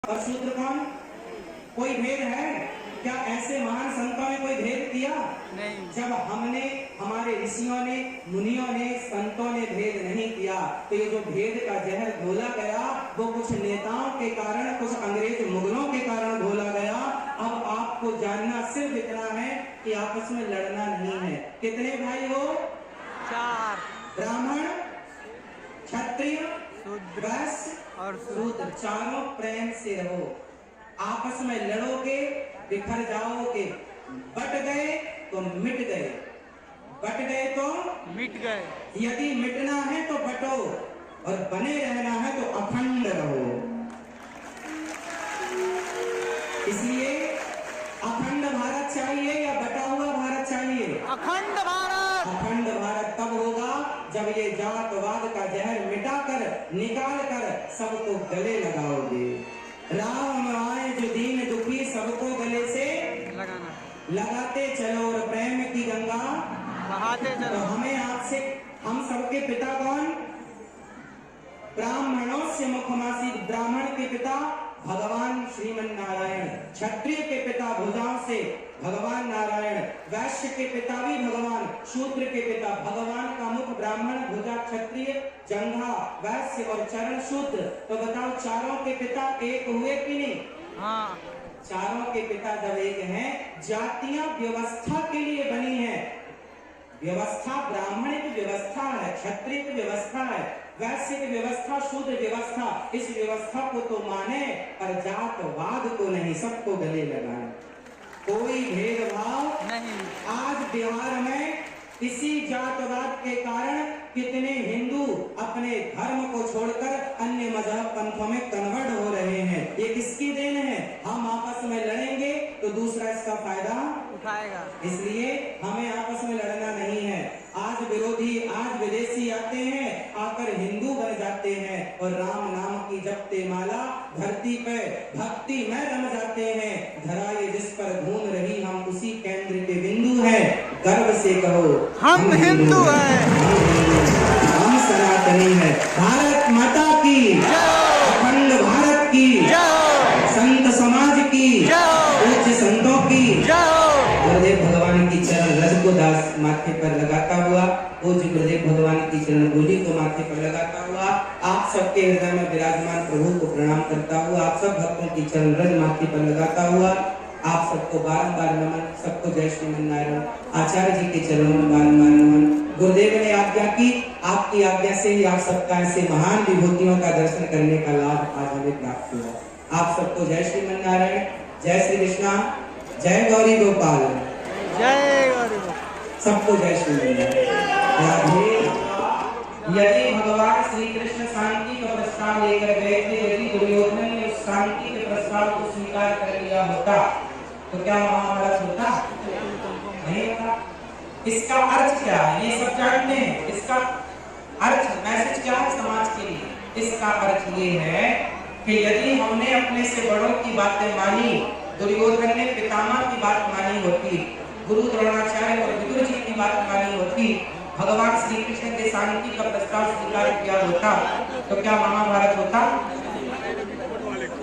और शूद्र कौन? कोई भेद है क्या? ऐसे महान संतों ने कोई भेद किया नहीं। जब हमने, हमारे ऋषियों ने, मुनियों ने, संतों ने भेद नहीं किया, तो ये जो भेद का जहर घोला गया वो कुछ नेताओं के कारण, कुछ अंग्रेज मुगलों के कारण घोला गया। अब आपको जानना सिर्फ इतना है कि आपस में लड़ना नहीं है। कितने भाई हो? 4। ब्राह्मण, क्षत्रिय, शूद्र वैश्य और शूद्र, चारों प्रेम से रहो। आपस में लड़ोगे, बिखर जाओगे। बट गए तो मिट गए, बट गए तो मिट गए। यदि मिटना है तो बटो, और बने रहना है तो अखंड रहो। इसलिए अखंड भारत चाहिए या बटा हुआ भारत चाहिए? अखंड भारत। अखंड भारत तब होगा जब ये जातवाद का जहर मिटाकर, निकाल कर सबको गले लगाओगे। राम आए जो दीन दुखी सबको गले से लगाना, लगाते चलो और प्रेम की गंगा बहाते तो चलो। हमें आपसे, हम सबके पिता कौन? ब्राह्मणों से मुखमासी, ब्राह्मण के पिता भगवान श्रीमन नारायण, क्षत्रिय के पिता भुजाओं से भगवान नारायण, वैश्य के पिता भी भगवान, शूद्र के पिता भगवान का मुख ब्राह्मण, भुजा क्षत्रिय, जंघा वैश्य और चरण शूद्र। तो बताओ चारों के पिता एक हुए कि नहीं? हाँ। चारों के पिता जब एक हैं, जातियां व्यवस्था के लिए बनी है। व्यवस्था ब्राह्मण की व्यवस्था है, क्षत्रिय की व्यवस्था है, वैश्य की व्यवस्था, शूद्र व्यवस्था। इस व्यवस्था को तो माने पर जातवाद को नहीं, सबको गले लगाए। कोई भेदभाव नहीं। आज बिहार में इसी जातवाद के कारण कितने हिंदू अपने धर्म को छोड़कर अन्य मजहब पंथों में कन्वर्ट हो रहे हैं। ये किसकी देन है? हम आपस में लड़ेंगे तो दूसरा इसका फायदा उठाएगा। इसलिए हमें आपस में लड़ना नहीं है। आज विरोधी, आज विदेशी आते हैं, आकर हिंदू बन जाते हैं और राम नाम की जपते माला धरती पे भक्ति में रम जाते हैं। धरा ये जिस पर घूम रही हम उसी केंद्र के बिंदु हैं। गर्व से कहो हम हिंदू हैं। हम सनातनी है। भारत माता की, अखंड भारत की, संत समाज की, उच्च संतों की। गुरुदेव भगवान की चरण रज को दास माथे पर लगाता हुआ, पूज्य गुरुदेव भगवान की चरण धूलि को माथे पर लगाता हुआ, आप सबके हृदय में विराजमान प्रभु को प्रणाम करता हुआ, आप सब भक्तों की चरण रज माथे पर लगाता हुआ, आप सबको बारंबार नमन, सबको जय श्रीमन नारायण। आचार्य जी के चरणों में बारंबार नमन। गुरुदेव ने आज्ञा की, आपकी आज्ञा से ही आप सबका ऐसे महान विभूतियों का दर्शन करने का लाभ आज हमें प्राप्त हुआ। आप सबको जय श्रीमन नारायण, जय श्री कृष्णा, जय गौरी गोपाल, जय गौरी। सबको जय श्री राधे। यदि भगवान श्री कृष्ण शांति का प्रस्ताव लेकर गए थे, यदि दुर्योधन ने उस शांति के प्रस्ताव को स्वीकार कर लिया होता तो क्या महाभारत होता? नहीं होता। इसका अर्थ क्या है ये सब जानते हैं। इसका अर्थ, मैसेज क्या है समाज के लिए? इसका अर्थ ये है कि यदि हमने अपने से बड़ों की बातें मानी, दुर्योधन ने पितामह की बात मानी होती, गुरु द्रोणाचार्य और विदुर जी की बात मानी होती, भगवान श्री कृष्ण के शांति का प्रस्ताव स्वीकार किया होता, तो क्या महाभारत होता?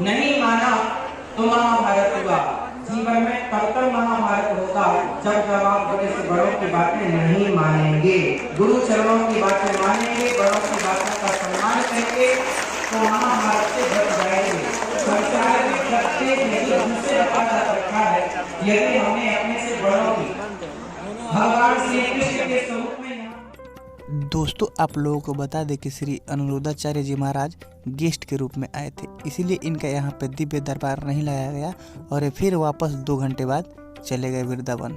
नहीं माना तो महाभारत हुआ। जीवन में तब तक महाभारत होगा जब आप बड़े से बड़ों की बातें नहीं मानेंगे, गुरु चरणों की बातें मानेंगे, बड़ों की बातों का सम्मान करेंगे, तो महाभारत से बच जाएंगे। संसार में प्रत्येक हिंदू से रखा है, यदि हमें अपने से बड़ों की भगवान श्री कृष्ण के स्वरूप में। दोस्तों, आप लोगों को बता दें कि श्री अनुरुद्धाचार्य जी महाराज गेस्ट के रूप में आए थे, इसीलिए इनका यहाँ पे दिव्य दरबार नहीं लगाया गया और ये फिर वापस 2 घंटे बाद चले गए वृंदावन।